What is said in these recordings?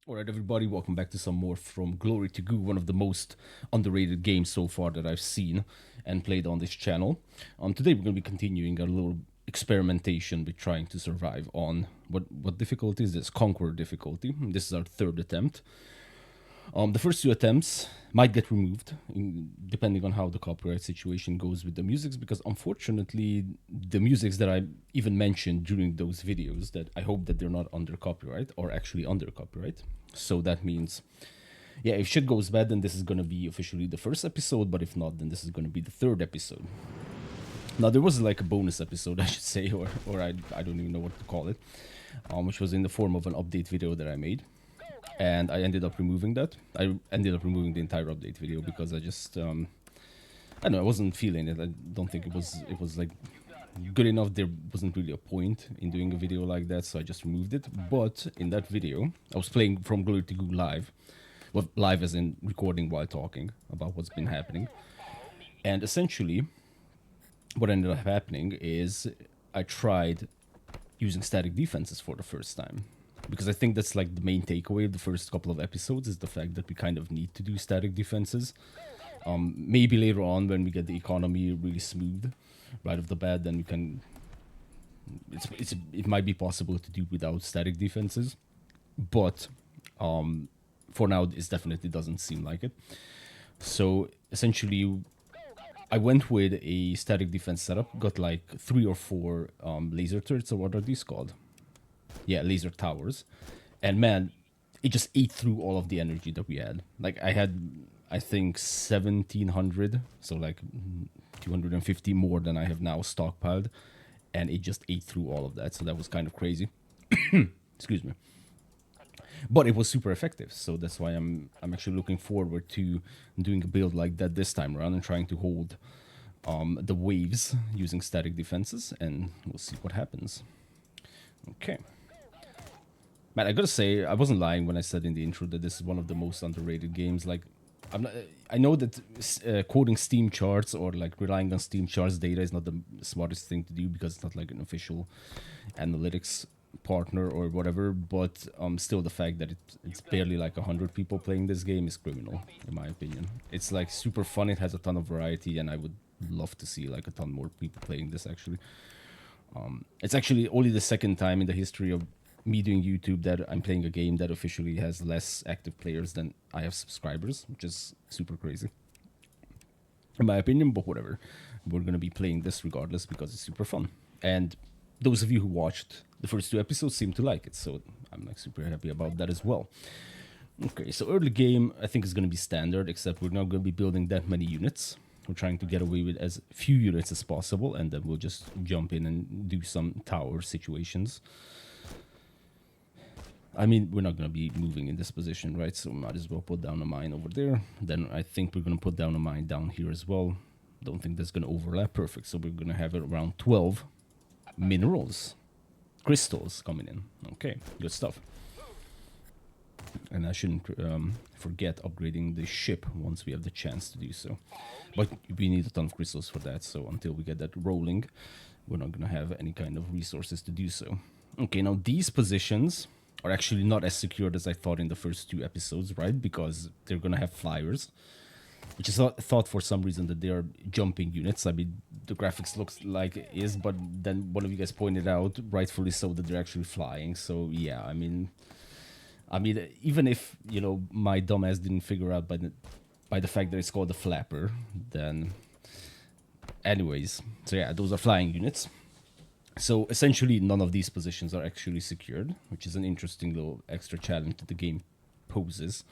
Alright, everybody, welcome back to some more from Glory to Goo, one of the most underrated games so far that I've seen and played on this channel. Today we're going to be continuing our little experimentation with trying to survive on what difficulty is this? Conqueror difficulty. This is our third attempt. The first two attempts might get removed depending on how the copyright situation goes with the musics, because unfortunately the musics that I even mentioned during those videos, that I hope that they're not under copyright or actually under copyright. So that means, yeah, if shit goes bad, then this is going to be officially the first episode, but if not, then this is going to be the third episode. Now, there was like a bonus episode, I should say, or I don't even know what to call it, which was in the form of an update video that I made. And I ended up removing that. I ended up removing the entire update video because I just, I don't know, I wasn't feeling it. I don't think it was like good enough. There wasn't really a point in doing a video like that, so I just removed it. But in that video, I was playing from Glory to Goo live. Well, live as in recording while talking about what's been happening. And essentially, what ended up happening is I tried using static defenses for the first time. Because I think that's like the main takeaway of the first couple of episodes, is the fact that we kind of need to do static defenses. Maybe later on, when we get the economy really smooth right off the bat, then we can. It might be possible to do without static defenses, but for now, it definitely doesn't seem like it. So essentially, I went with a static defense setup. Got like 3 or 4 laser turrets, or what are these called? Yeah, laser towers. And man, it just ate through all of the energy that we had. Like, I had, I think, 1,700, so like 250 more than I have now stockpiled, and it just ate through all of that. So that was kind of crazy. Excuse me. But it was super effective, so that's why I'm actually looking forward to doing a build like that this time around and trying to hold the waves using static defenses, and we'll see what happens. Okay. Man, I gotta say, I wasn't lying when I said in the intro that this is one of the most underrated games. Like, I know that quoting Steam charts or like relying on Steam charts data is not the smartest thing to do, because it's not like an official analytics partner or whatever. But still, the fact that it's barely like 100 people playing this game is criminal, in my opinion. It's like super fun. It has a ton of variety, and I would love to see like a ton more people playing this. Actually, it's actually only the second time in the history of me doing YouTube that I'm playing a game that officially has less active players than I have subscribers, which is super crazy, in my opinion, but whatever. We're going to be playing this regardless because it's super fun. And those of you who watched the first 2 episodes seem to like it, so I'm like super happy about that as well. Okay, so early game, I think is going to be standard, except we're not going to be building that many units. We're trying to get away with as few units as possible, and then we'll just jump in and do some tower situations. I mean, we're not going to be moving in this position, right? So we might as well put down a mine over there. Then I think we're going to put down a mine down here as well. Don't think that's going to overlap. Perfect. So we're going to have around 12 minerals, crystals coming in. Okay, good stuff. And I shouldn't forget upgrading the ship once we have the chance to do so. But we need a ton of crystals for that. So until we get that rolling, we're not going to have any kind of resources to do so. Okay, now these positions are actually not as secured as I thought in the first 2 episodes, right? Because they're going to have flyers, which is thought for some reason that they are jumping units. I mean, the graphics looks like it is, but then one of you guys pointed out, rightfully so, that they're actually flying. So yeah, I mean, even if, you know, my dumbass didn't figure out by the fact that it's called a flapper, then anyways. So yeah, those are flying units. So essentially, none of these positions are actually secured, which is an interesting little extra challenge that the game poses.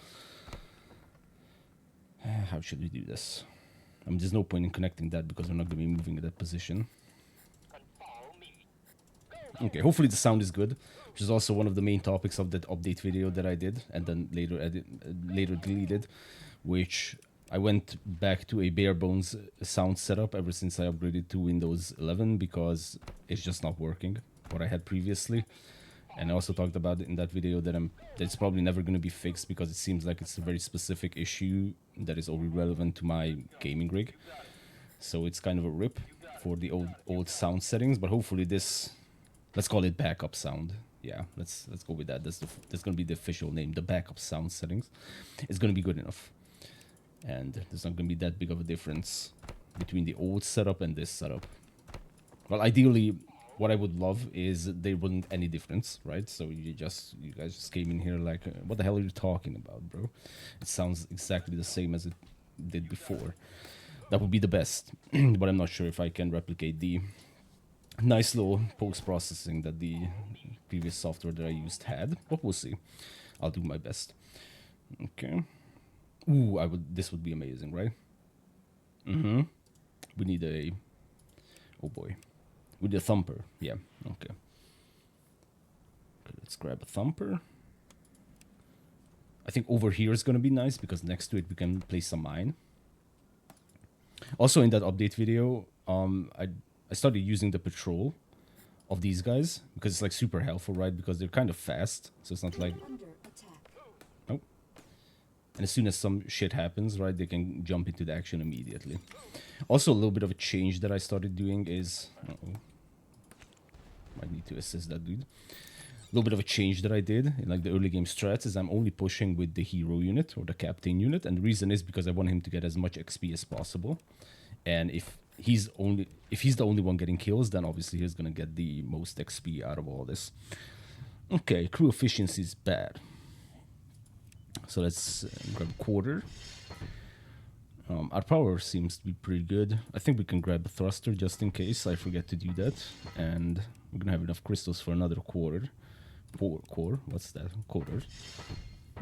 How should we do this? I mean, there's no point in connecting that because we're not going to be moving in that position. Okay, hopefully the sound is good, which is also one of the main topics of that update video that I did and then later deleted, which I went back to a bare bones sound setup ever since I upgraded to Windows 11 because it's just not working, what I had previously. And I also talked about it in that video that it's probably never going to be fixed because it seems like it's a very specific issue that is only relevant to my gaming rig. So it's kind of a rip for the old sound settings, but hopefully this, let's call it backup sound, Yeah, let's go with that. That's gonna be the official name. The backup sound settings is gonna be good enough, and there's not gonna be that big of a difference between the old setup and this setup. Well, ideally, what I would love is there wasn't any difference, right? So you guys just came in here like, what the hell are you talking about, bro? It sounds exactly the same as it did before. That would be the best, but I'm not sure if I can replicate the nice little post-processing that the previous software that I used had, but we'll see. I'll do my best. Okay. Ooh, this would be amazing, right? Mm-hmm. We need a... Oh boy. We need a thumper. Yeah, okay. Let's grab a thumper. I think over here is going to be nice because next to it we can place some mine. Also in that update video, I started using the patrol of these guys because it's like super helpful, right? Because they're kind of fast, so it's not like... Oh. And as soon as some shit happens, right, they can jump into the action immediately. Also, a little bit of a change that I started doing is... Uh-oh. Might need to assist that dude. A little bit of a change that I did in like the early game strats is I'm only pushing with the hero unit or the captain unit, and the reason is because I want him to get as much XP as possible. And if he's the only one getting kills, then obviously he's gonna get the most XP out of all this. Okay, crew efficiency is bad. So let's grab a quarter. Our power seems to be pretty good. I think we can grab a thruster just in case I forget to do that. And we're gonna have enough crystals for another quarter. Core? What's that? Quarter.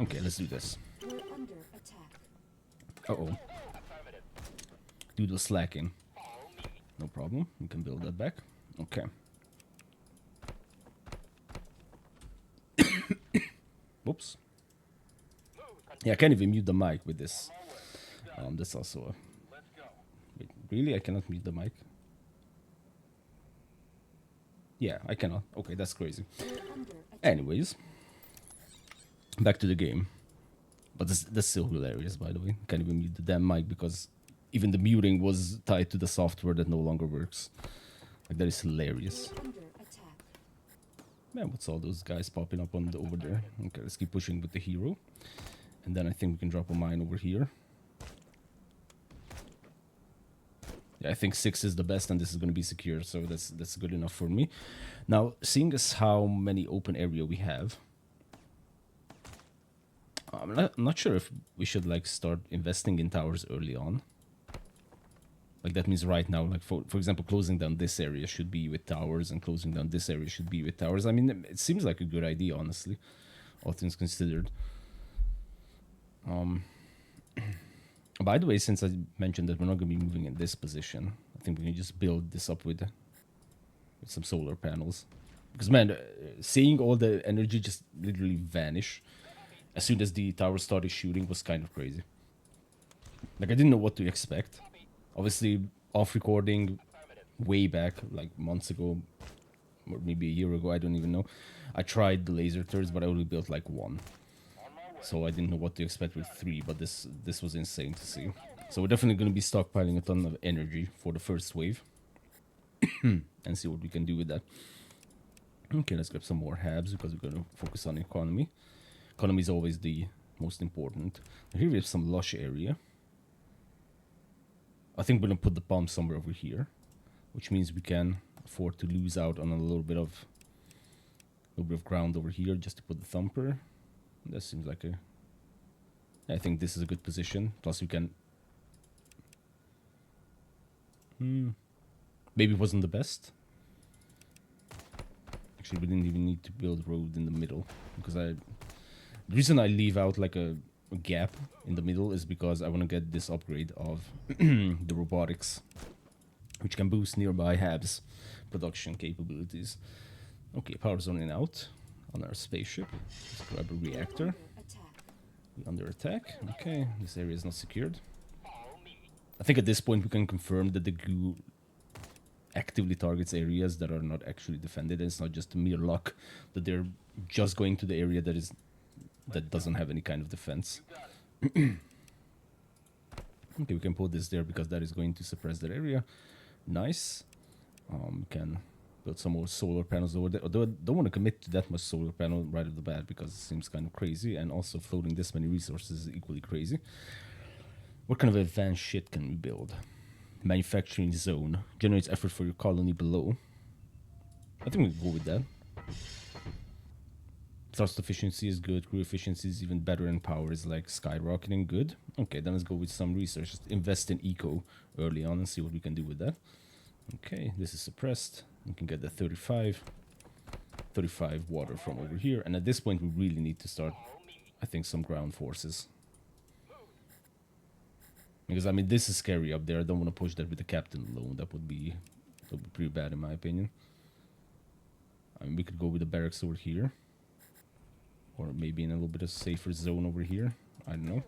Okay, let's do this. We're under attack. Uh-oh. Dude was slacking. No problem. We can build that back. Okay. Whoops. Yeah, I can't even mute the mic with this. That's also a... Wait, really? I cannot mute the mic? Yeah, I cannot. Okay, that's crazy. Anyways. Back to the game. But that's still hilarious, by the way. Can't even mute the damn mic because even the muting was tied to the software that no longer works. Like, that is hilarious. Man, what's all those guys popping up on over there? Okay, let's keep pushing with the hero. And then I think we can drop a mine over here. Yeah, I think 6 is the best, and this is going to be secure, so that's good enough for me. Now, seeing as how many open area we have, I'm not sure if we should like start investing in towers early on. Like that means right now, like for example, closing down this area should be with towers, and closing down this area should be with towers. I mean, it seems like a good idea, honestly, all things considered. By the way, since I mentioned that we're not going to be moving in this position, I think we can just build this up with some solar panels. Because, man, seeing all the energy just literally vanish as soon as the tower started shooting was kind of crazy. Like, I didn't know what to expect. Obviously, off recording way back, like months ago, or maybe a year ago, I don't even know. I tried the laser turrets, but I only built like 1. So I didn't know what to expect with 3, but this was insane to see. So we're definitely going to be stockpiling a ton of energy for the first wave. And see what we can do with that. Okay, let's grab some more habs because we're going to focus on economy. Economy is always the most important. Here we have some lush area. I think we're going to put the pump somewhere over here, which means we can afford to lose out on a little bit of ground over here just to put the thumper. That seems like a... I think this is a good position. Plus we can... Maybe it wasn't the best. Actually, we didn't even need to build road in the middle. Because the reason I leave out like a gap in the middle is because I want to get this upgrade of the robotics, which can boost nearby habs production capabilities. Okay, power's on and out on our spaceship. Let's grab a reactor. We're under attack. Okay, this area is not secured. I think at this point we can confirm that the goo actively targets areas that are not actually defended. And it's not just mere luck that they're just going to the area that doesn't have any kind of defense. Okay, we can put this there because that is going to suppress that area. Nice. We can Build some more solar panels over there. Although I don't want to commit to that much solar panel right off the bat because it seems kind of crazy, and also floating this many resources is equally crazy. What kind of advanced shit can we build? Manufacturing zone. Generates effort for your colony below. I think we can go with that. Thrust efficiency is good. Crew efficiency is even better, and power is like skyrocketing. Good. Okay, then let's go with some research. Just invest in eco early on and see what we can do with that. Okay, this is suppressed. We can get the 35 water from over here. And at this point, we really need to start, I think, some ground forces. Because, I mean, this is scary up there. I don't want to push that with the captain alone. That would be pretty bad, in my opinion. I mean, we could go with the barracks over here. Or maybe in a little bit of safer zone over here. I don't know.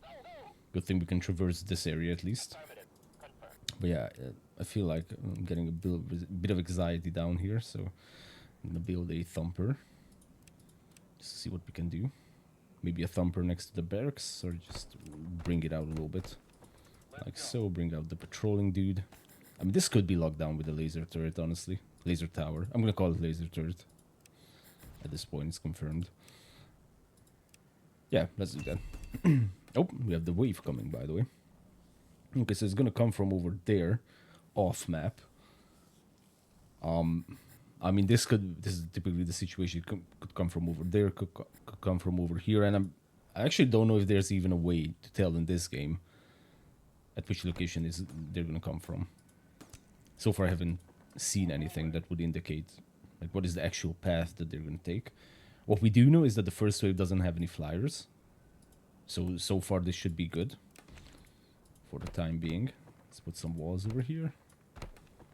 Good thing we can traverse this area at least. But yeah, I feel like I'm getting a bit of anxiety down here. So I'm going to build a thumper. Just to see what we can do. Maybe a thumper next to the barracks. Or just bring it out a little bit. Like so. Bring out the patrolling dude. I mean, this could be locked down with a laser turret, honestly. Laser tower. I'm going to call it laser turret. At this point, it's confirmed. Yeah, let's do that. Oh, we have the wave coming, by the way. Okay, so it's gonna come from over there, off map. I mean, this is typically the situation. It could come from over there, could come from over here, and I actually don't know if there's even a way to tell in this game at which location they're gonna come from. So far, I haven't seen anything that would indicate like what is the actual path that they're gonna take. What we do know is that the first wave doesn't have any flyers. So far this should be good. For the time being. Let's put some walls over here.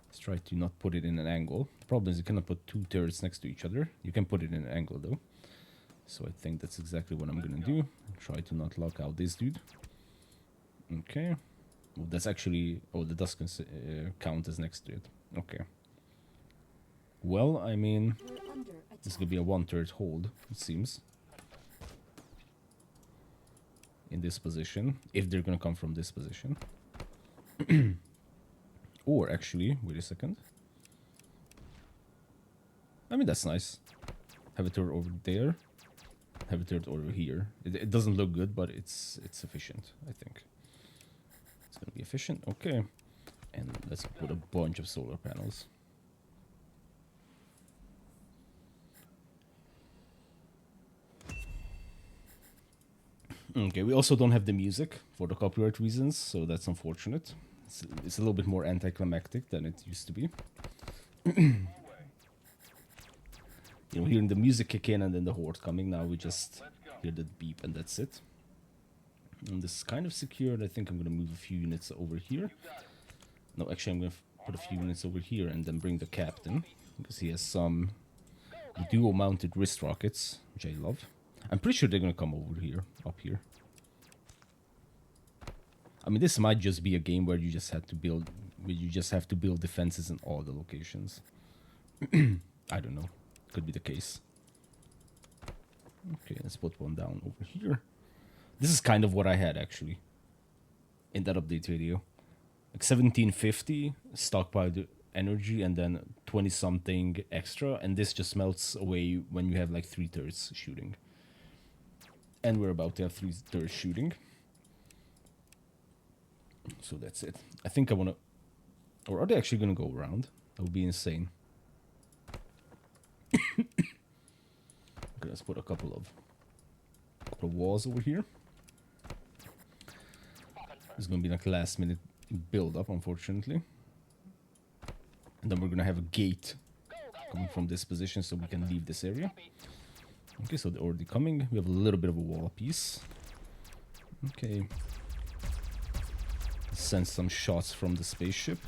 Let's try to not put it in an angle. The problem is you cannot put two turrets next to each other. You can put it in an angle though. So I think that's exactly what I'm gonna do. Try to not lock out this dude. Okay. Well, that's actually... Oh, the does count as next to it. Okay. Well, I mean... This could be a one-turret hold, it seems. In this position. If they're gonna come from this position. Or actually... Wait a second. I mean, that's nice. Have a turret over there. Have a turret over here. It doesn't look good, but it's efficient, I think. It's gonna be efficient. Okay. And let's put a bunch of solar panels. Okay, we also don't have the music for the copyright reasons, so that's unfortunate. It's a little bit more anticlimactic than it used to be. You know, hearing the music kick in and then the horde coming, now we just hear the beep and that's it. And this is kind of secured. I think I'm going to move a few units over here. No, actually I'm going to put a few units over here and then bring the captain. Because he has some dual-mounted wrist rockets, which I love. I'm pretty sure they're going to come over here, up here. I mean, this might just be a game where you just have to build defenses in all the locations. I don't know. Could be the case. Okay, let's put one down over here. This is kind of what I had, actually, in that update video. Like 1750 stockpiled energy and then 20-something extra, and this just melts away when you have like 3 turrets shooting. And we're about to have 3 turrets shooting. So that's it. I think I want to... Or are they actually going to go around? That would be insane. Okay, let's put a couple of walls over here. It's going to be like a last minute build up, unfortunately. And then we're going to have a gate coming from this position so we can leave this area. Okay, so they're already coming. We have a little bit of a wall piece. Okay. Send some shots from the spaceship.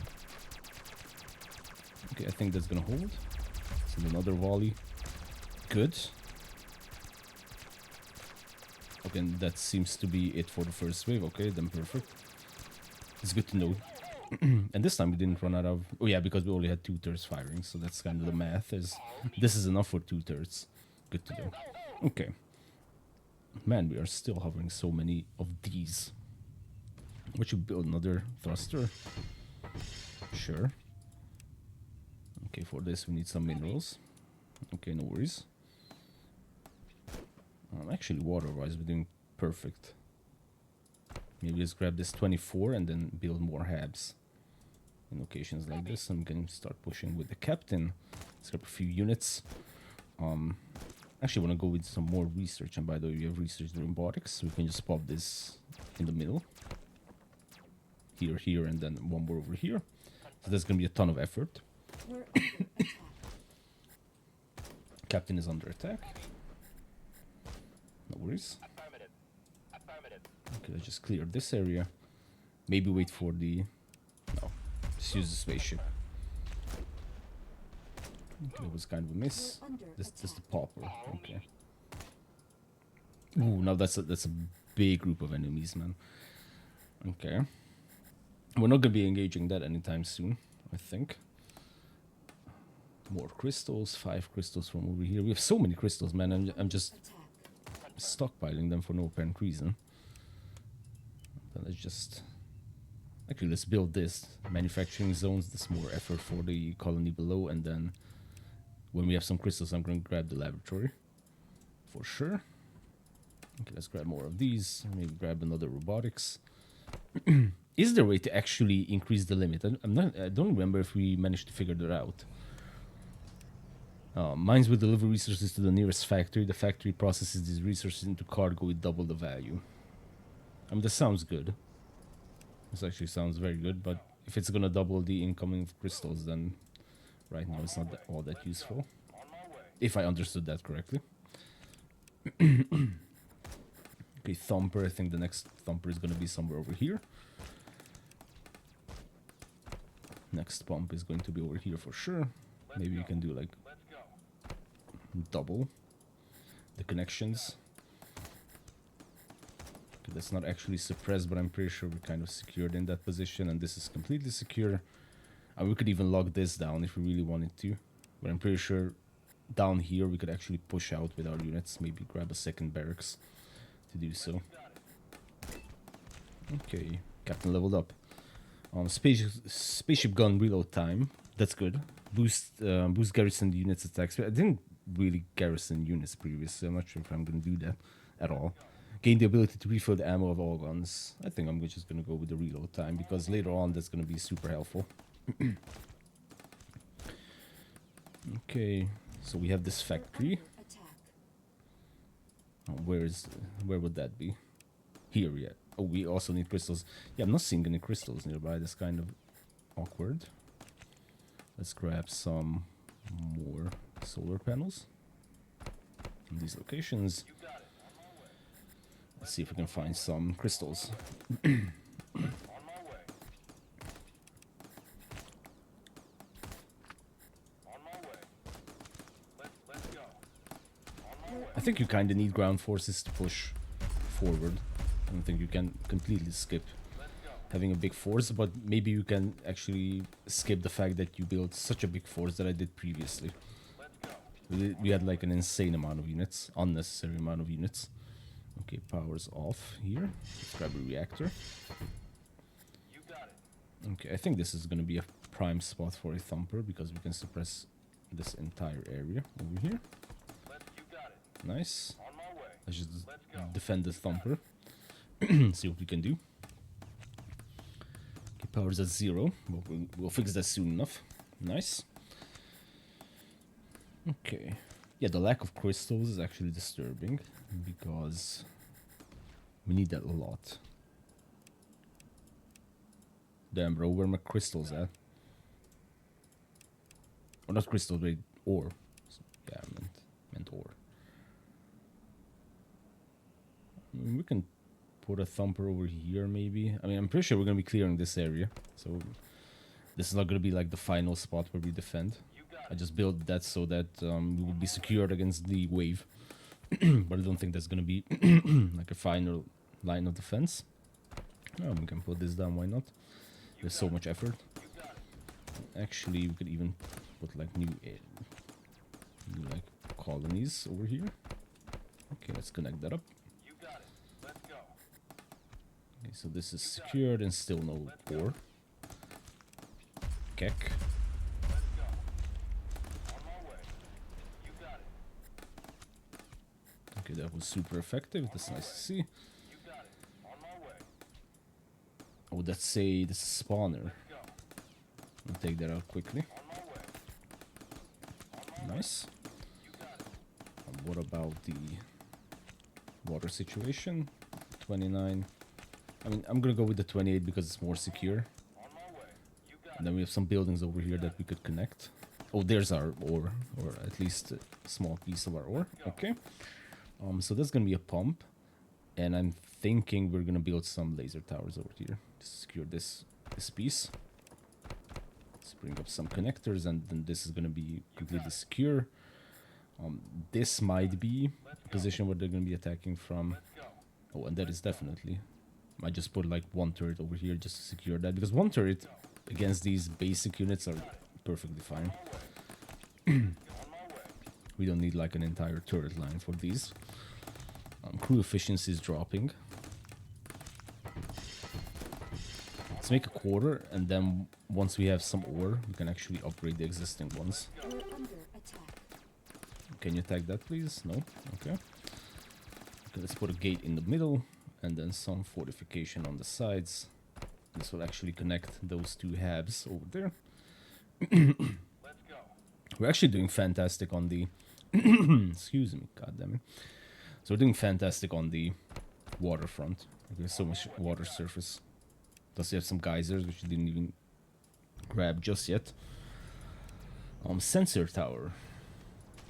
Okay, I think that's gonna hold. Send another volley. Good. Okay, and that seems to be it for the first wave. Okay, then perfect. It's good to know. And this time we didn't run out of... Oh yeah, because we only had 2 turrets firing, so that's kind of the math. This is enough for 2 turrets. Good to know. Okay. Man, we are still hovering so many of these. What should build? Another thruster? Sure. Okay, for this we need some minerals. Okay, no worries. Actually, water-wise, we're doing perfect. Maybe let's grab this 24 and then build more habs in locations like this. I'm gonna start pushing with the captain. Let's grab a few units. Actually want to go with some more research, and by the way, we have research in robotics, so we can just pop this in the middle. Here, and then one more over here. So that's gonna be a ton of effort. Captain is under attack. No worries. Okay, let's just clear this area. Maybe wait for the... No, just use the spaceship. Okay, that was kind of a miss. This is the popper. Okay. Ooh, now that's a big group of enemies, man. Okay. We're not gonna be engaging that anytime soon, I think. More crystals, 5 crystals from over here. We have so many crystals, man. I'm just stockpiling them for no apparent reason. Then let's just... Actually, let's build this. Manufacturing zones, that's more effort for the colony below, and then when we have some crystals, I'm going to grab the laboratory. For sure. Okay, let's grab more of these. Maybe grab another robotics. Is there a way to actually increase the limit? I don't remember if we managed to figure that out. Mines will deliver resources to the nearest factory. The factory processes these resources into cargo with double the value. I mean, this sounds good. This actually sounds very good, but if it's gonna double the incoming crystals, then right now it's not all that useful. If I understood that correctly. Okay, Thumper. I think the next Thumper is gonna be somewhere over here. Next pump is going to be over here for sure. Maybe we can do like double the connections. Okay, that's not actually suppressed, but I'm pretty sure we're kind of secured in that position, and this is completely secure. And we could even lock this down if we really wanted to, but I'm pretty sure down here we could actually push out with our units, maybe grab a second barracks to do so. Okay, Captain leveled up. Spaceship gun reload time, that's good. Boost garrison units attacks. I didn't really garrison units previously, I'm not sure if I'm going to do that at all. Gain the ability to refill the ammo of all guns. I think I'm just going to go with the reload time, because later on that's going to be super helpful. Okay, so we have this factory. Where would that be? Here, yeah. Oh, we also need crystals. Yeah, I'm not seeing any crystals nearby. That's kind of awkward. Let's grab some more solar panels in these locations. Let's see if we can find some crystals. I think you kind of need ground forces to push forward. I don't think you can completely skip having a big force, but maybe you can actually skip the fact that you built such a big force that I did previously. We had like an insane amount of units, unnecessary amount of units. Okay, power's off here. Let's grab a reactor. Okay, I think this is going to be a prime spot for a Thumper, because we can suppress this entire area over here. Nice. Let's just defend the Thumper. See what we can do. Okay, power's at 0. We'll fix that soon enough. Nice. Okay. Yeah, the lack of crystals is actually disturbing, because we need that a lot. Damn, bro, where are my crystals at? Or not crystals, but ore. Yeah, I meant ore. We can put a Thumper over here, maybe. I mean, I'm pretty sure we're gonna be clearing this area, so this is not gonna be like the final spot where we defend. I just built that so that we would be secured against the wave, but I don't think that's gonna be like a final line of defense. Oh, we can put this down. Why not? There's so much effort. Actually, we could even put like new like colonies over here. Okay, let's connect that up. Okay, so this is secured and still no ore. Keck. Okay, that was super effective. That's nice to see. Oh, let's say this is spawner. I'll take that out quickly. Nice. And what about the water situation? 29. I mean, I'm gonna go with the 28 because it's more secure. And then we have some buildings over here that we could connect. Oh, there's our ore, or at least a small piece of our ore. Okay. So that's gonna be a pump, and I'm thinking we're gonna build some laser towers over here to secure this piece. Let's bring up some connectors, and then this is gonna be completely secure. This might be a position where they're gonna be attacking from. Oh, and that is definitely. I just put like one turret over here just to secure that, because one turret against these basic units are perfectly fine. We don't need like an entire turret line for these. Crew efficiency is dropping. Let's make a quarter, and then once we have some ore, we can actually upgrade the existing ones. Can you attack that, please? No? Okay. Okay, let's put a gate in the middle, and then some fortification on the sides. This will actually connect those two halves over there. We're actually doing fantastic on the... Excuse me, goddammit. So we're doing fantastic on the waterfront. There's so much water surface. Plus we have some geysers, which we didn't even grab just yet. Sensor tower.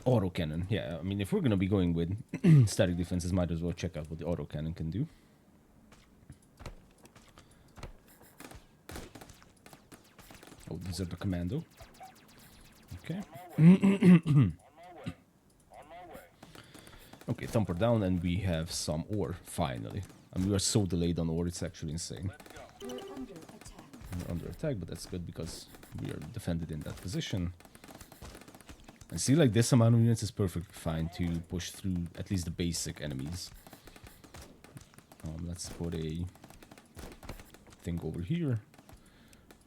Autocannon. Yeah, I mean, if we're gonna be going with static defenses, might as well check out what the autocannon can do. Oh, these are the commando. Okay. Okay, thumper down, and we have some ore, finally. I mean, we are so delayed on ore, it's actually insane. We're under attack, but that's good because we are defended in that position. I see, like, this amount of units is perfectly fine to push through at least the basic enemies. Let's put a thing over here.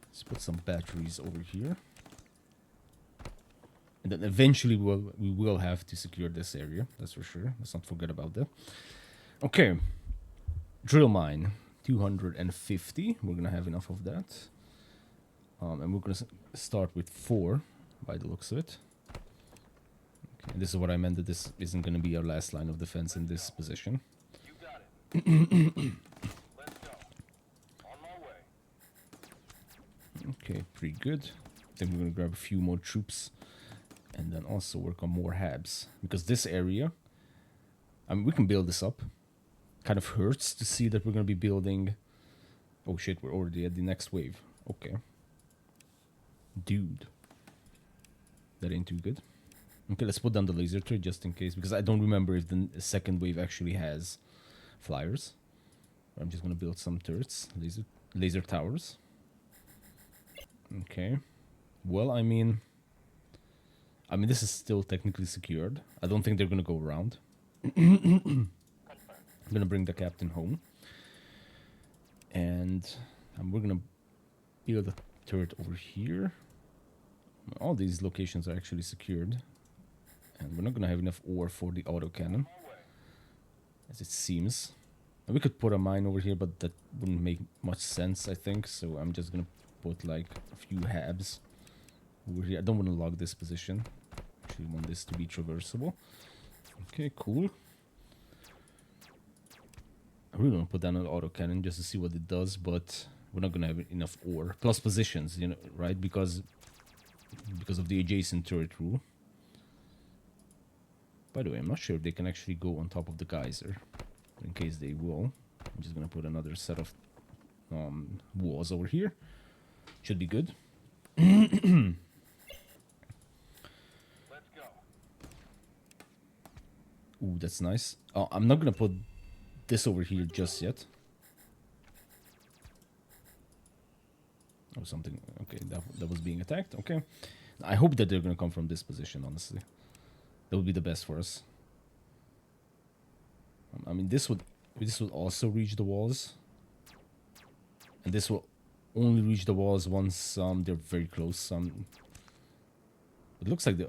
Let's put some batteries over here. And then eventually we will have to secure this area, that's for sure. Let's not forget about that. Okay. Drill mine. 250. We're going to have enough of that. And we're going to start with 4, by the looks of it. Okay, this is what I meant, that this isn't going to be our last line of defense in this position. Okay, pretty good. Then we're going to grab a few more troops. And then also work on more habs. Because this area, I mean, we can build this up. Kind of hurts to see that we're going to be building... Oh shit, we're already at the next wave. Okay. Dude. That ain't too good. Okay, let's put down the laser turret just in case. Because I don't remember if the second wave actually has flyers. I'm just going to build some turrets. Laser towers. Okay. Well, I mean, this is still technically secured. I don't think they're going to go around. I'm going to bring the captain home. And we're going to build a turret over here. All these locations are actually secured. And we're not going to have enough ore for the autocannon, as it seems. And we could put a mine over here, but that wouldn't make much sense, I think. So I'm just going to put like a few habs over here. I don't want to log this position. Actually want this to be traversable. Okay, cool. I really want to put down an autocannon just to see what it does, but we're not going to have enough ore. Plus positions, you know, right? Because of the adjacent turret rule. By the way, I'm not sure if they can actually go on top of the geyser. But in case they will, I'm just going to put another set of walls over here. Should be good. Let's go. Ooh, that's nice. Oh, I'm not going to put this over here just yet. Oh, something. Okay, that was being attacked. Okay. I hope that they're going to come from this position, honestly. That would be the best for us. I mean, this would also reach the walls. And this will only reach the walls once they're very close. It looks like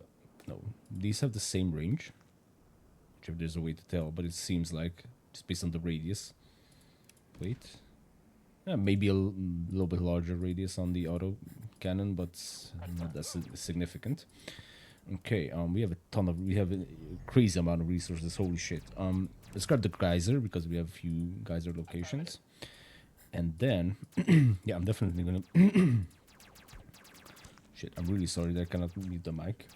no, these have the same range. If there's a way to tell, but it seems like just based on the radius. Wait. Yeah, maybe a little bit larger radius on the auto cannon, but not that significant. Okay, we have a crazy amount of resources. Holy shit. Let's grab the geyser because we have a few geyser locations, and then yeah, I'm definitely gonna. Shit, I'm really sorry that I cannot mute the mic.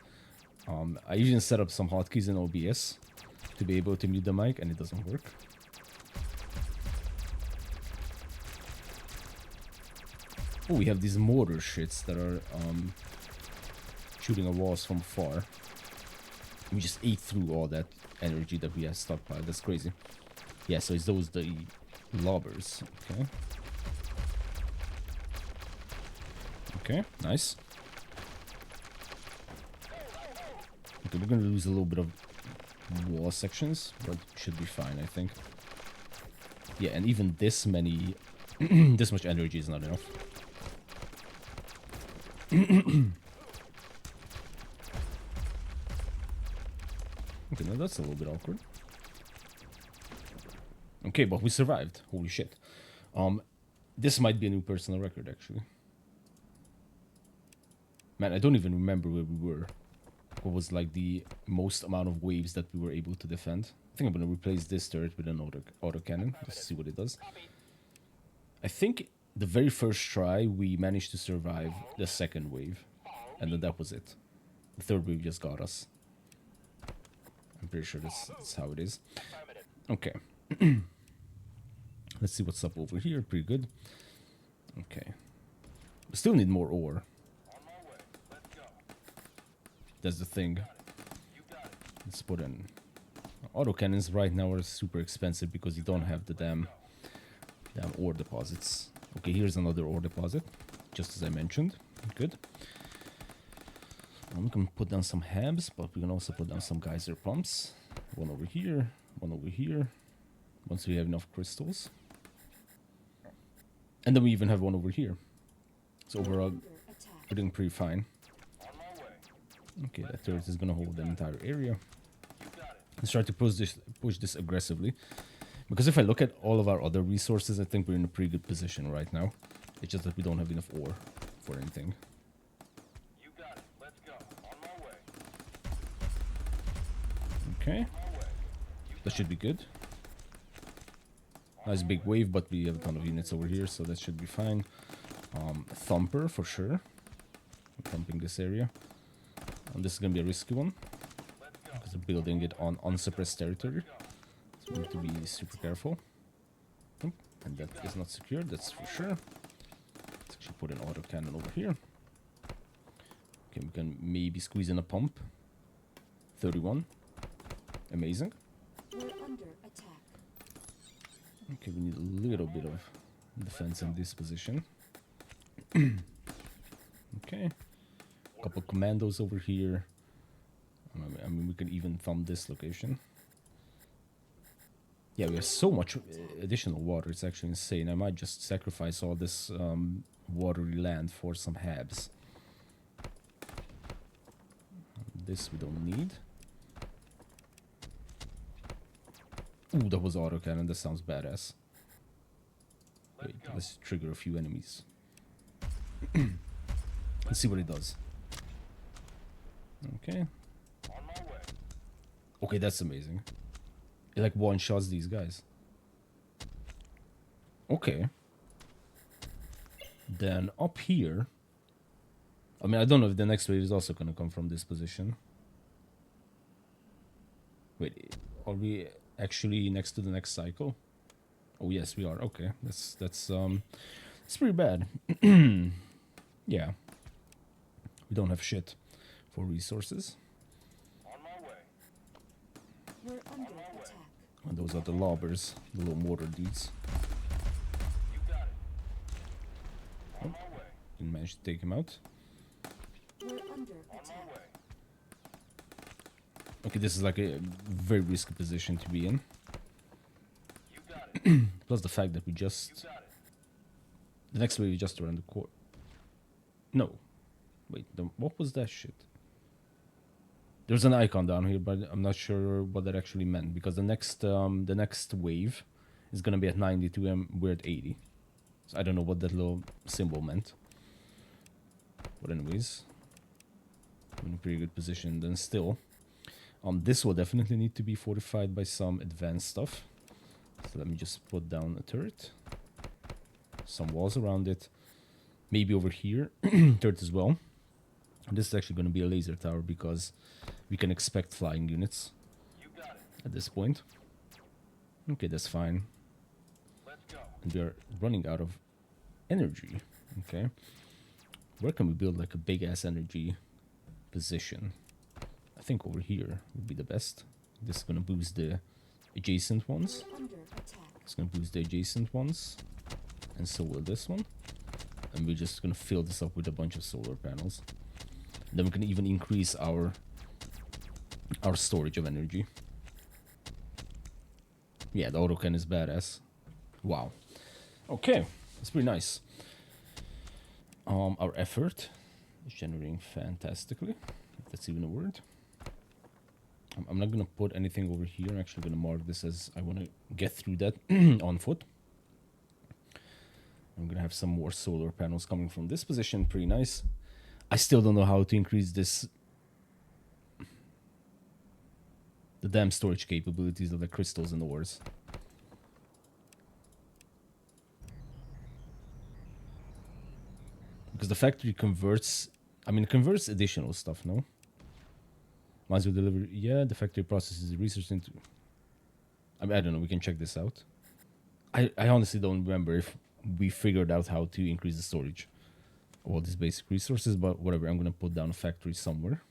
I even set up some hotkeys in OBS to be able to mute the mic, and it doesn't work. Oh, we have these mortar shits that are shooting at walls from far. We just ate through all that energy that we had stockpiled. That's crazy. Yeah, so it's those the lobbers. Okay. Okay, nice. Okay, we're gonna lose a little bit of wall sections, but should be fine, I think. Yeah, and even this many, this much energy is not enough. Okay, now that's a little bit awkward. Okay, but we survived. Holy shit. This might be a new personal record, actually. Man, I don't even remember where we were. What was like the most amount of waves that we were able to defend. I think I'm gonna replace this turret with an autocannon, just to see what it does. I think the very first try we managed to survive the second wave, and then that was it. The third wave just got us. I'm pretty sure that's how it is. Okay. Let's see what's up over here. Pretty good. Okay. We still need more ore. That's the thing. Let's put in... Autocannons right now are super expensive because you don't have the damn ore deposits. Okay, here's another ore deposit, just as I mentioned. Good. We can put down some habs, but we can also put down some geyser pumps. One over here, one over here. Once we have enough crystals. And then we even have one over here. So overall, we're doing pretty fine. Okay, that turret is gonna hold the entire area. Let's try to push this aggressively. Because if I look at all of our other resources, I think we're in a pretty good position right now. It's just that we don't have enough ore for anything. You got it. Let's go. On my way. Okay. That should be good. Nice big wave, but we have a ton of units over here, so that should be fine. Thumper for sure. I'm thumping this area. And this is gonna be a risky one. Because we're building it on unsuppressed territory. So we need to be super careful. Oh, and that is not secured, that's for sure. Let's actually put an autocannon over here. Okay, we can maybe squeeze in a pump. 31. Amazing. We're under attack. Okay, we need a little bit of defense in this position. Okay. A couple commandos over here. I mean, we can even thumb this location. Yeah, we have so much additional water. It's actually insane. I might just sacrifice all this watery land for some habs. This we don't need. Ooh, that was autocannon. That sounds badass. Wait, let's trigger a few enemies. Let's see what it does. Okay. Okay, that's amazing. It like one-shots these guys. Okay. Then up here... I mean, I don't know if the next wave is also gonna come from this position. Wait, are we actually next to the next cycle? Oh yes, we are. Okay, that's pretty bad. Yeah. We don't have shit for resources. We're under attack. And those are the lobbers, the little mortar dudes. Oh, didn't manage to take him out. We're under attack. Okay, this is like a very risky position to be in. Plus the fact that we just... The next wave is just around the corner. No. Wait, what was that shit? There's an icon down here, but I'm not sure what that actually meant because the next wave is gonna be at 92 and we're at 80. So I don't know what that little symbol meant. But anyways, I'm in a pretty good position. Then still, this will definitely need to be fortified by some advanced stuff. So let me just put down a turret, some walls around it, maybe over here, turret as well. And this is actually going to be a laser tower because we can expect flying units You got it. at this point. Okay, that's fine. Let's go. And we are running out of energy. Okay. Where can we build like a big ass energy position? I think over here would be the best. This is going to boost the adjacent ones. We're under attack. It's going to boost the adjacent ones. And so will this one. And we're just going to fill this up with a bunch of solar panels. Then we can even increase our storage of energy. Yeah, the autocan is badass. Wow. Okay, that's pretty nice. Our effort is generating fantastically, if that's even a word. I'm not gonna put anything over here. I'm actually gonna mark this as I want to get through that on foot. I'm gonna have some more solar panels coming from this position. Pretty nice. I still don't know how to increase this. The damn storage capabilities of the crystals and ores. Because the factory converts... I mean, it converts additional stuff, no? Might as well deliver... Yeah, the factory processes the research into... I mean, I don't know, we can check this out. I honestly don't remember if we figured out how to increase the storage of all these basic resources, but whatever, I'm going to put down a factory somewhere.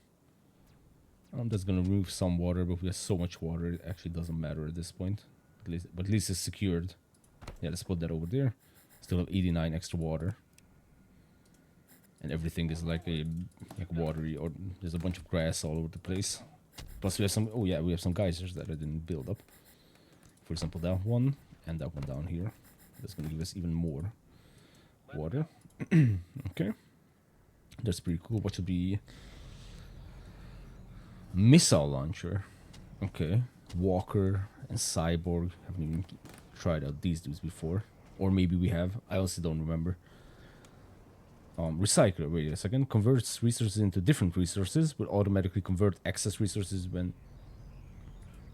That's going to remove some water, but we have so much water, it actually doesn't matter at this point. But at least it's secured. Yeah, let's put that over there. Still have 89 extra water. And everything is like watery, or there's a bunch of grass all over the place. Plus we have some, oh yeah, we have some geysers that I didn't build up. For example, that one and that one down here. That's going to give us even more water. Okay. That's pretty cool. What should be... Missile launcher. Okay. Walker and Cyborg. Haven't even tried out these dudes before. Or maybe we have. I honestly don't remember. Recycler, wait a second. Converts resources into different resources. Will automatically convert excess resources when...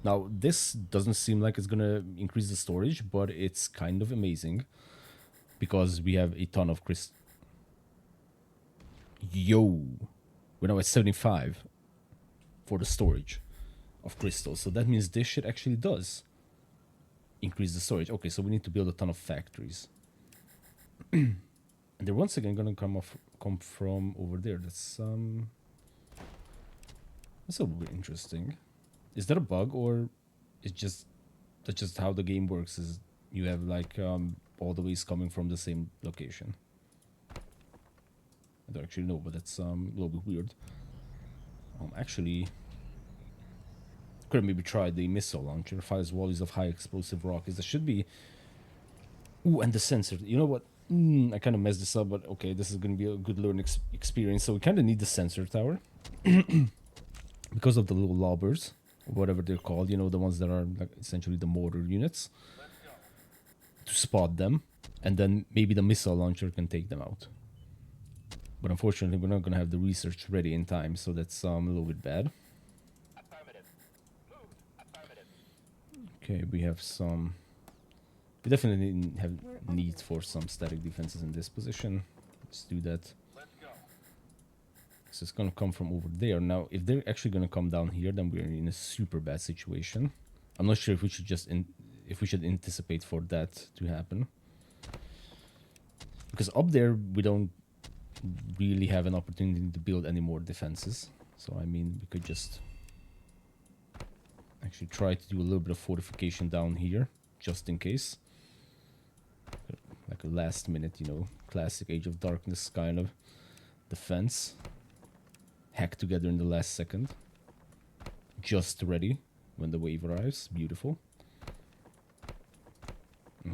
Now, this doesn't seem like it's gonna increase the storage, but it's kind of amazing. Because we have a ton of crystals. Yo! We're now at 75 for the storage of crystals. So that means this shit actually does increase the storage. Okay, so we need to build a ton of factories. And they're once again gonna come from over there. That's a little bit interesting. Is that a bug, or that's just how the game works? Is you have like all the ways coming from the same location? I don't actually know, but that's a little bit weird. Actually, could have maybe tried the missile launcher. Fires volleys of high explosive rockets. That should be. Ooh, and the sensor. You know what? I kind of messed this up, but okay, this is going to be a good learning experience. So we kind of need the sensor tower because of the little lobbers, whatever they're called. You know, the ones that are like essentially the mortar units. To spot them, and then maybe the missile launcher can take them out. But unfortunately, we're not going to have the research ready in time, so that's a little bit bad. Affirmative. Move. Affirmative. Okay, we have some... We definitely have needs for some static defenses in this position. Let's do that. Let's go. So it's going to come from over there. Now, if they're actually going to come down here, then we're in a super bad situation. I'm not sure if we should just... if we should anticipate for that to happen. Because up there, we don't really have an opportunity to build any more defenses. So, I mean, we could just actually try to do a little bit of fortification down here, just in case. Like a last minute, you know, classic Age of Darkness kind of defense. Hack together in the last second. Just ready when the wave arrives. Beautiful.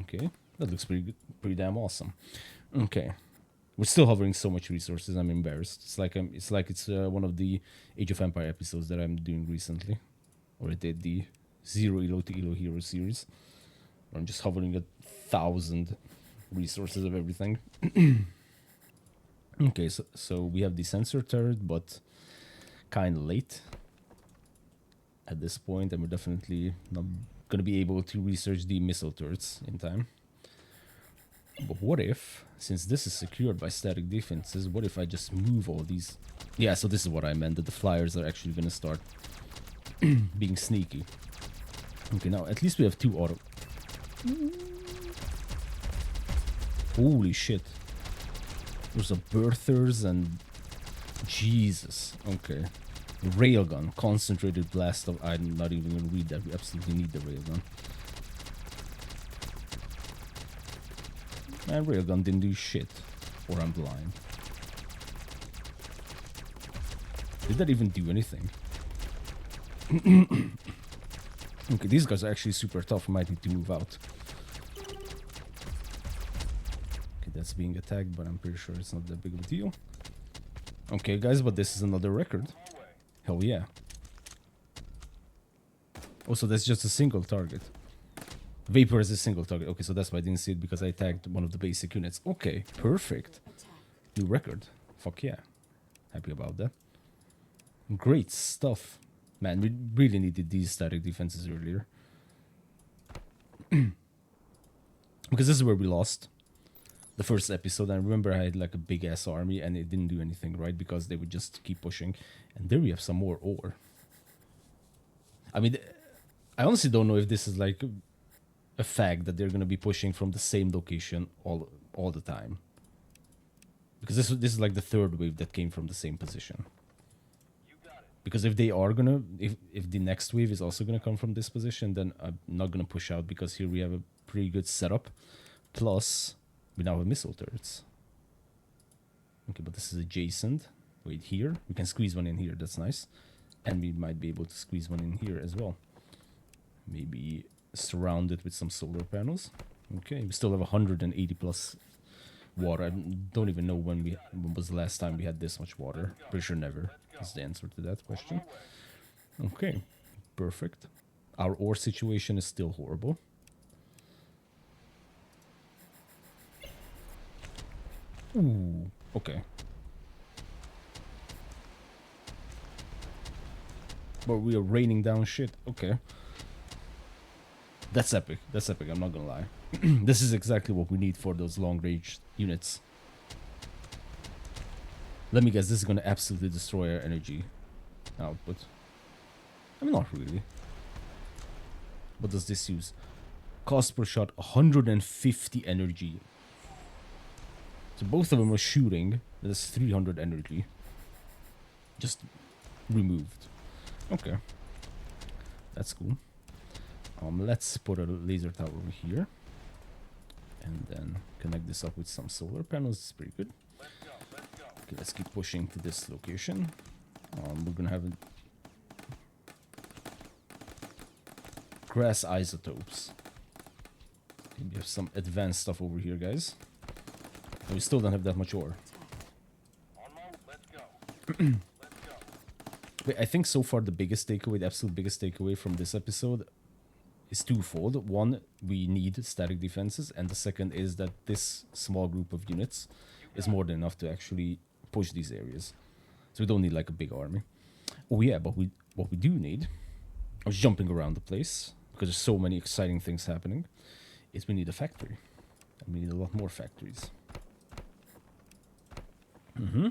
Okay, that looks pretty good, pretty damn awesome. Okay, We're still hovering so much resources. I'm embarrassed. It's one of the Age of Empire episodes that I'm doing recently, or I did the Zero Elo to Elo Hero series. Where I'm just hovering 1,000 resources of everything. Okay, so we have the sensor turret, but kind of late at this point, and we're definitely not gonna be able to research the missile turrets in time. But what if, since this is secured by static defenses, what if I just move all these? Yeah, so this is what I meant, that the flyers are actually gonna start being sneaky. Okay, now at least we have 2 auto. Holy shit. There's a birthers and Jesus. Okay. Railgun. Concentrated blast of... I'm not even going to read that. We absolutely need the railgun. And railgun didn't do shit. Or I'm blind. Did that even do anything? Okay, these guys are actually super tough. We might need to move out. Okay, that's being attacked, but I'm pretty sure it's not that big of a deal. Okay, guys, but this is another record. Hell yeah. Also, that's just a single target. Vapor is a single target. Okay, so that's why I didn't see it, because I tagged one of the basic units. Okay, perfect. New record. Fuck yeah. Happy about that. Great stuff. Man, we really needed these static defenses earlier. Because this is where we lost the first episode. I remember I had like a big ass army and it didn't do anything, right? Because they would just keep pushing. And there we have some more ore. I mean, I honestly don't know if this is like a fact that they're going to be pushing from the same location all the time. Because this is like the third wave that came from the same position. Because if they are gonna, if the next wave is also gonna come from this position, then I'm not gonna push out, because here we have a pretty good setup. Plus, we now have missile turrets. Okay, but this is adjacent. Wait, here? We can squeeze one in here, that's nice. And we might be able to squeeze one in here as well. Maybe surround it with some solar panels. Okay, we still have 180 plus water. I don't even know when was the last time we had this much water. Pretty sure never. Is the answer to that question. Okay, perfect. Our ore situation is still horrible. Ooh, okay. But we are raining down shit. Okay. That's epic. That's epic, I'm not gonna lie. This is exactly what we need for those long-range units. Let me guess, this is going to absolutely destroy our energy output. I mean, not really. What does this use? Cost per shot, 150 energy. So both of them are shooting. That's 300 energy. Just removed. Okay. That's cool. Let's put a laser tower over here. And then connect this up with some solar panels. It's pretty good. Okay, let's keep pushing to this location. We're gonna have grass isotopes. Okay, we have some advanced stuff over here, guys. And we still don't have that much ore. Wait, I think so far the biggest takeaway, the absolute biggest takeaway from this episode is twofold. One, we need static defenses, and the second is that this small group of units is more than enough to actually push these areas. So we don't need like a big army. Oh yeah, but what we do need, I was jumping around the place because there's so many exciting things happening, is we need a factory. And we need a lot more factories. Yeah,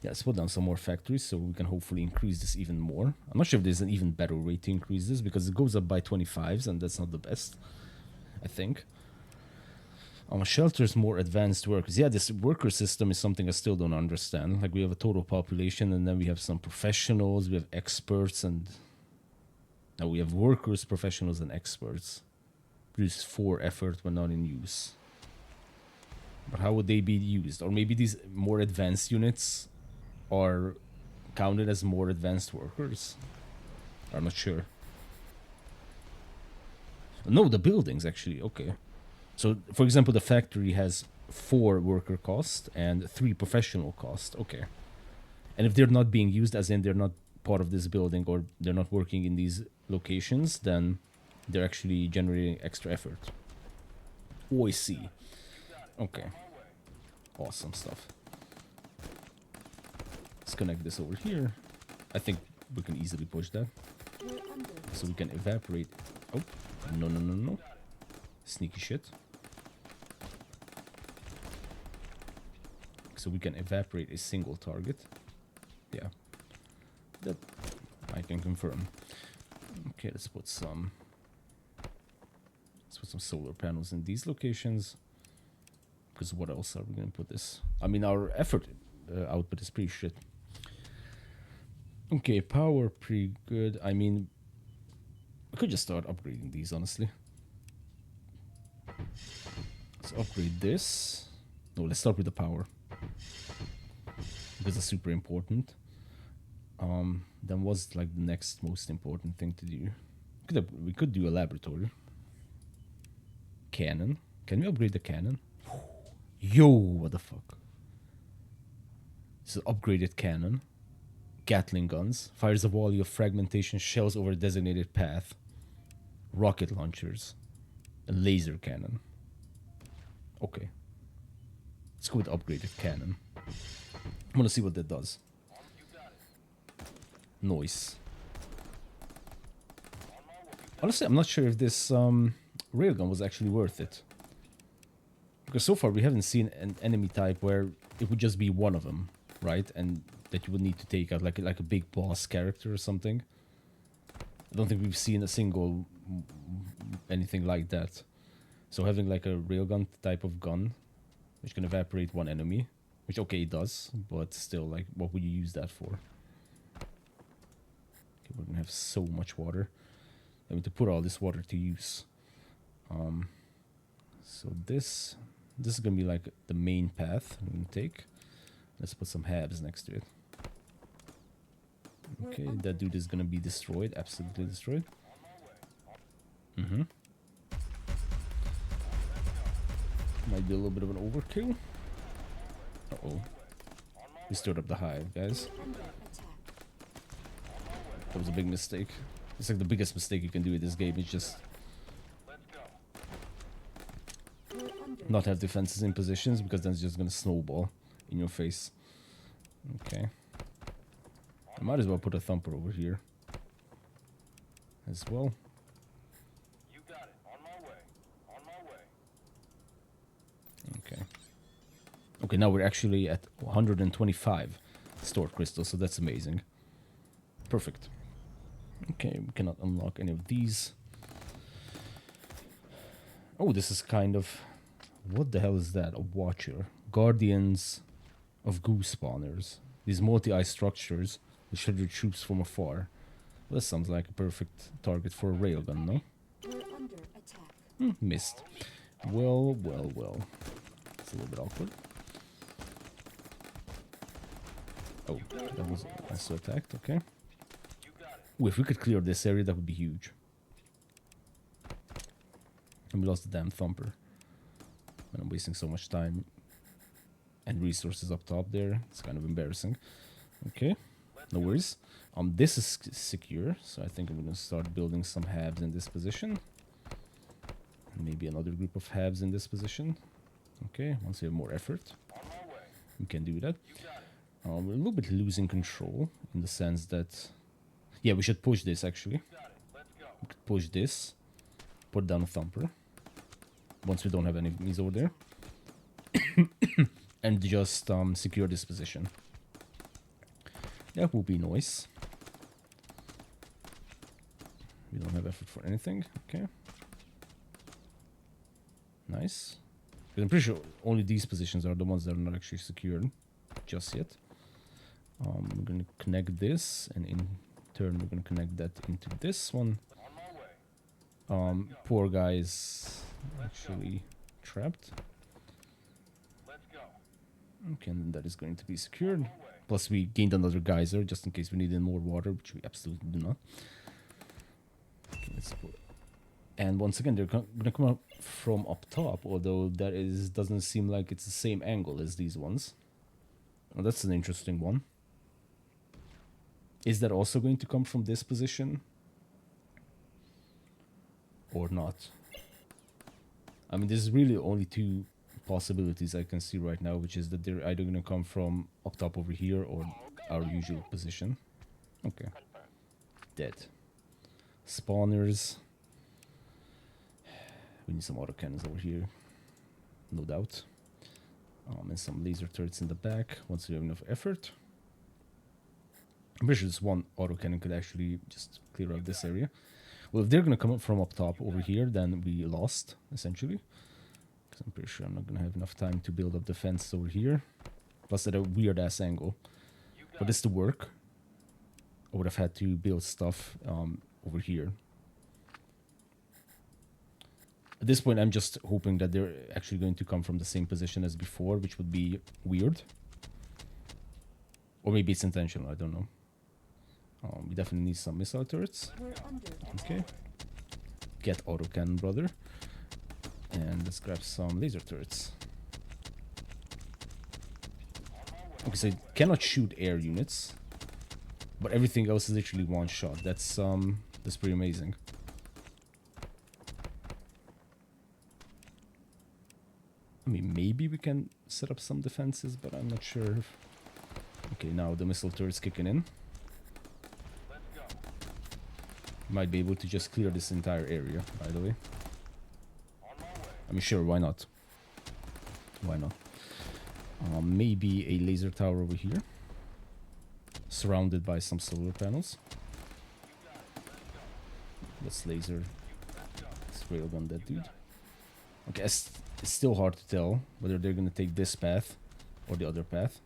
let's put down some more factories so we can hopefully increase this even more. I'm not sure if there's an even better way to increase this, because it goes up by 25s and that's not the best, I think. Shelters, more advanced workers. Yeah, this worker system is something I still don't understand. Like, we have a total population, and then we have some professionals, we have experts, and now we have workers, professionals, and experts. Produce 4 effort when not in use. But how would they be used? Or maybe these more advanced units are counted as more advanced workers? I'm not sure. No, the buildings, actually. Okay. So, for example, the factory has 4 worker cost and 3 professional cost. Okay. And if they're not being used, as in they're not part of this building or they're not working in these locations, then they're actually generating extra effort. Oh, I see. Okay. Awesome stuff. Let's connect this over here. I think we can easily push that. We're under So we can evaporate. Oh, no, no, no, no. Sneaky shit. So we can evaporate a single target. Yeah. That I can confirm. Okay, let's put some solar panels in these locations. Because what else are we going to put this? I mean, our effort output is pretty shit. Okay, power pretty good. I mean, I could just start upgrading these, honestly. Let's upgrade this. No, let's start with the power. Because it's super important. Then what's like the next most important thing to do? We could do a laboratory. Cannon. Can we upgrade the cannon? Yo, what the fuck? This is upgraded cannon. Gatling guns. Fires a volley of fragmentation shells over a designated path. Rocket launchers. A laser cannon. Okay. Let's go with upgraded cannon. I want to see what that does. Noise. Honestly, I'm not sure if this railgun was actually worth it. Because so far we haven't seen an enemy type where it would just be one of them, right? And that you would need to take out like a big boss character or something. I don't think we've seen a single anything like that. So having like a railgun type of gun, which can evaporate one enemy, which okay it does, but still, like, what would you use that for? Okay, we're gonna have so much water. I mean, to put all this water to use. So this is gonna be like the main path I'm gonna take. Let's put some halves next to it. Okay, that dude is gonna be destroyed, absolutely destroyed. Might be a little bit of an overkill. Uh-oh. We stirred up the hive, guys. under attack. That was a big mistake. It's like the biggest mistake you can do in this game. It's just We're under not have defenses in positions, because then it's just gonna snowball in your face. Okay. I might as well put a thumper over here as well. You got it. On my way. On my way. Okay. Okay, now we're actually at 125 stored crystals, so that's amazing. Perfect. Okay, we cannot unlock any of these. Oh, this is kind of... What the hell is that? A watcher. Guardians of goose spawners. These multi-eye structures that shelter troops from afar. Well, this sounds like a perfect target for a railgun, no? We're under attack. Missed. Well, well, well. It's a little bit awkward. Oh, that was also attacked, okay. Ooh, if we could clear this area, that would be huge. And we lost the damn thumper. And I'm wasting so much time and resources up top there. It's kind of embarrassing. Okay, no worries. This is secure, so I think I'm gonna start building some halves in this position. Maybe another group of halves in this position. Okay, once we have more effort, we can do that. We're a little bit losing control in the sense that, yeah, we should push this actually. We could push this, put down a thumper. Once we don't have any enemies over there. And just secure this position. That will be nice. We don't have effort for anything. Okay. Nice. Because I'm pretty sure only these positions are the ones that are not actually secured just yet. We're going to connect this, and in turn we're going to connect that into this one. Poor guy is actually trapped. Okay, and then that is going to be secured. Plus we gained another geyser just in case we needed more water, which we absolutely do not. Okay, let's put And once again, they're gonna come up from up top, although that doesn't seem like it's the same angle as these ones. Well, that's an interesting one. Is that also going to come from this position? Or not? I mean, there's really only two possibilities I can see right now, which is that they're either going to come from up top over here or our usual position. Okay. Dead. Spawners. We need some autocannons over here. No doubt. And some laser turrets in the back once we have enough effort. I'm pretty sure this one autocannon could actually just clear out this area. Well, if they're going to come up from up top over here, then we lost, essentially. Because I'm pretty sure I'm not going to have enough time to build up defense over here. Plus at a weird-ass angle. For this to work, I would have had to build stuff over here. At this point, I'm just hoping that they're actually going to come from the same position as before, which would be weird. Or maybe it's intentional, I don't know. We definitely need some missile turrets. Okay. Get autocannon, brother. And let's grab some laser turrets. Okay, so it cannot shoot air units, but everything else is literally one shot. That's pretty amazing. I mean, maybe we can set up some defenses, but I'm not sure. Okay, now the missile turret's kicking in. Might be able to just clear this entire area, by the way. I mean, sure, why not? Why not? Maybe a laser tower over here. Surrounded by some solar panels. Let's laser. Let's railgun that dude. Okay, it's still hard to tell whether they're gonna take this path or the other path.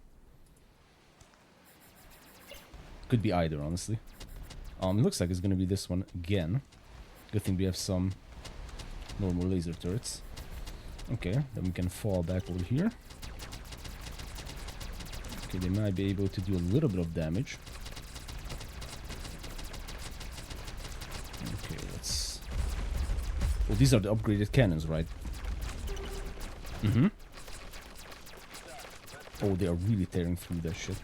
Could be either, honestly. It looks like it's gonna be this one again. Good thing we have some normal laser turrets. Okay, then we can fall back over here. Okay, they might be able to do a little bit of damage. Okay, let's... Oh, these are the upgraded cannons, right? Mm-hmm. Oh, they are really tearing through that shit.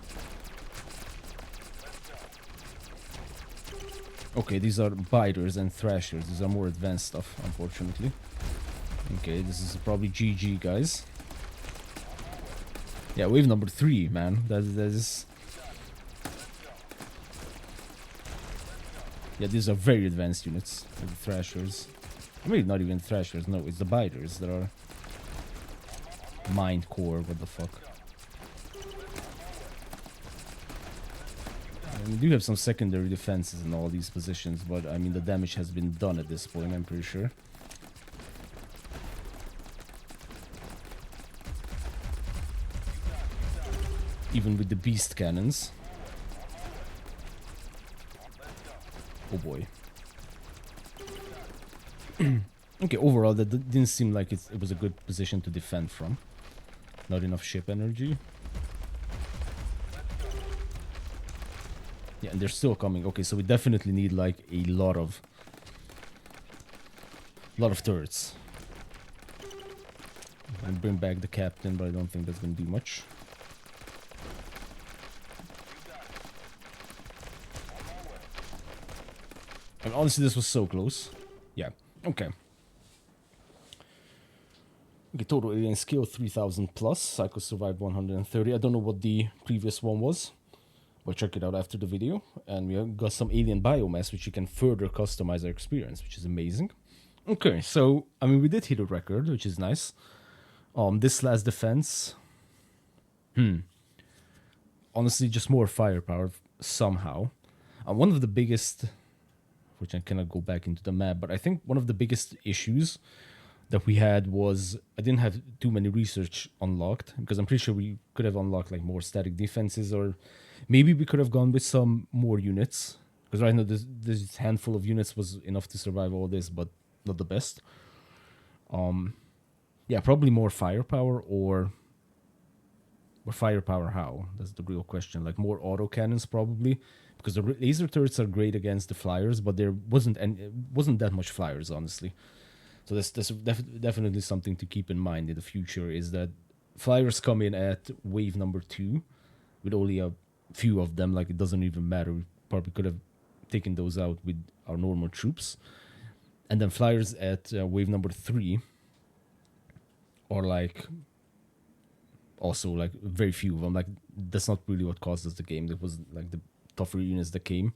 Okay, these are biters and thrashers. These are more advanced stuff, unfortunately. Okay, this is probably GG, guys. Yeah, wave number 3, man. That is... Yeah, these are very advanced units. The thrashers. Maybe not even thrashers, no, it's the biters that are... Mind core, what the fuck. We do have some secondary defenses in all these positions, but I mean the damage has been done at this point, I'm pretty sure. Even with the beast cannons. Oh boy. Okay, overall that didn't seem like it was a good position to defend from. Not enough ship energy. Yeah, and they're still coming. Okay, so we definitely need like a lot of turrets. I'm gonna bring back the captain, but I don't think that's gonna do much. And honestly, this was so close. Yeah. Okay. Okay, total alien skill 3000 plus. Psycho survived 130. I don't know what the previous one was. But check it out after the video. And we have got some alien biomass, which you can further customize our experience, which is amazing. Okay, so, I mean, we did hit a record, which is nice. This last defense... Honestly, just more firepower, somehow. One of the biggest... Which I cannot go back into the map, but I think one of the biggest issues that we had was... I didn't have too many research unlocked, because I'm pretty sure we could have unlocked, like, more static defenses, or... Maybe we could have gone with some more units. Because right now this handful of units was enough to survive all this, but not the best. Yeah, probably more firepower or But firepower, how? That's the real question. Like more autocannons probably, because the laser turrets are great against the flyers, but there wasn't that much flyers honestly. So that's definitely something to keep in mind in the future is that flyers come in at wave number 2 with only a few of them. Like it doesn't even matter. We probably could have taken those out with our normal troops, and then flyers at wave number 3 are like also like very few of them. Like that's not really what caused us the game. That was like the tougher units that came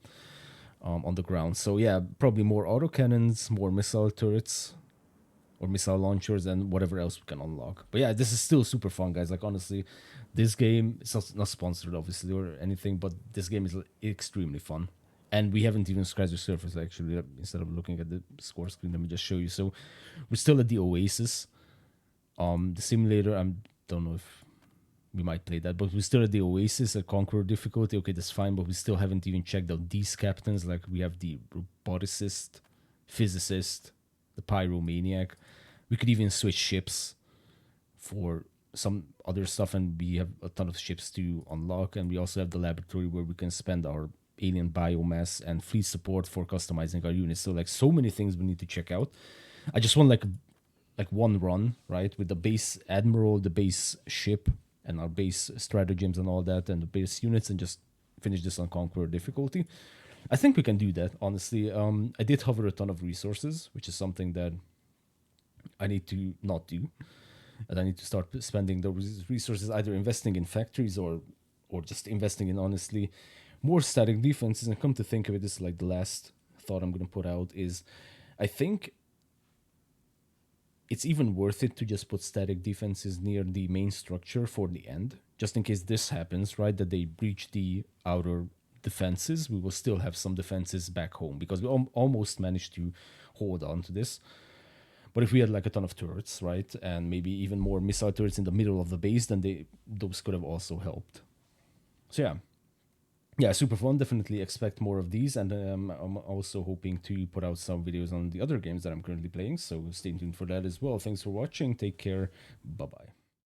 on the ground. So yeah, probably more autocannons, more missile turrets or missile launchers, and whatever else we can unlock. But yeah, this is still super fun, guys. Like honestly, this game is not sponsored obviously or anything, but this game is extremely fun. And we haven't even scratched the surface actually. Instead of looking at the score screen, let me just show you. So we're still at the Oasis. The simulator, I don't know if we might play that, but we're still at the Oasis at Conqueror difficulty. Okay, that's fine, but we still haven't even checked out these captains. Like we have the roboticist, physicist, the pyromaniac. We could even switch ships for some other stuff, and we have a ton of ships to unlock. And we also have the laboratory where we can spend our alien biomass and fleet support for customizing our units. So like so many things we need to check out. I just want like one run, right, with the base Admiral, the base ship, and our base stratagems and all that, and the base units, and just finish this on Conqueror difficulty. I think we can do that, honestly. I did hover a ton of resources, which is something that I need to not do. And I need to start spending those resources either investing in factories or just investing in, honestly, more static defenses. And come to think of it, this is like the last thought I'm going to put out is I think it's even worth it to just put static defenses near the main structure for the end, just in case this happens, right? That they breach the outer defenses, we will still have some defenses back home because we almost managed to hold on to this. But if we had like a ton of turrets, right, and maybe even more missile turrets in the middle of the base, then those could have also helped. So yeah, super fun. Definitely expect more of these, and I'm also hoping to put out some videos on the other games that I'm currently playing. So stay tuned for that as well. Thanks for watching. Take care. Bye bye.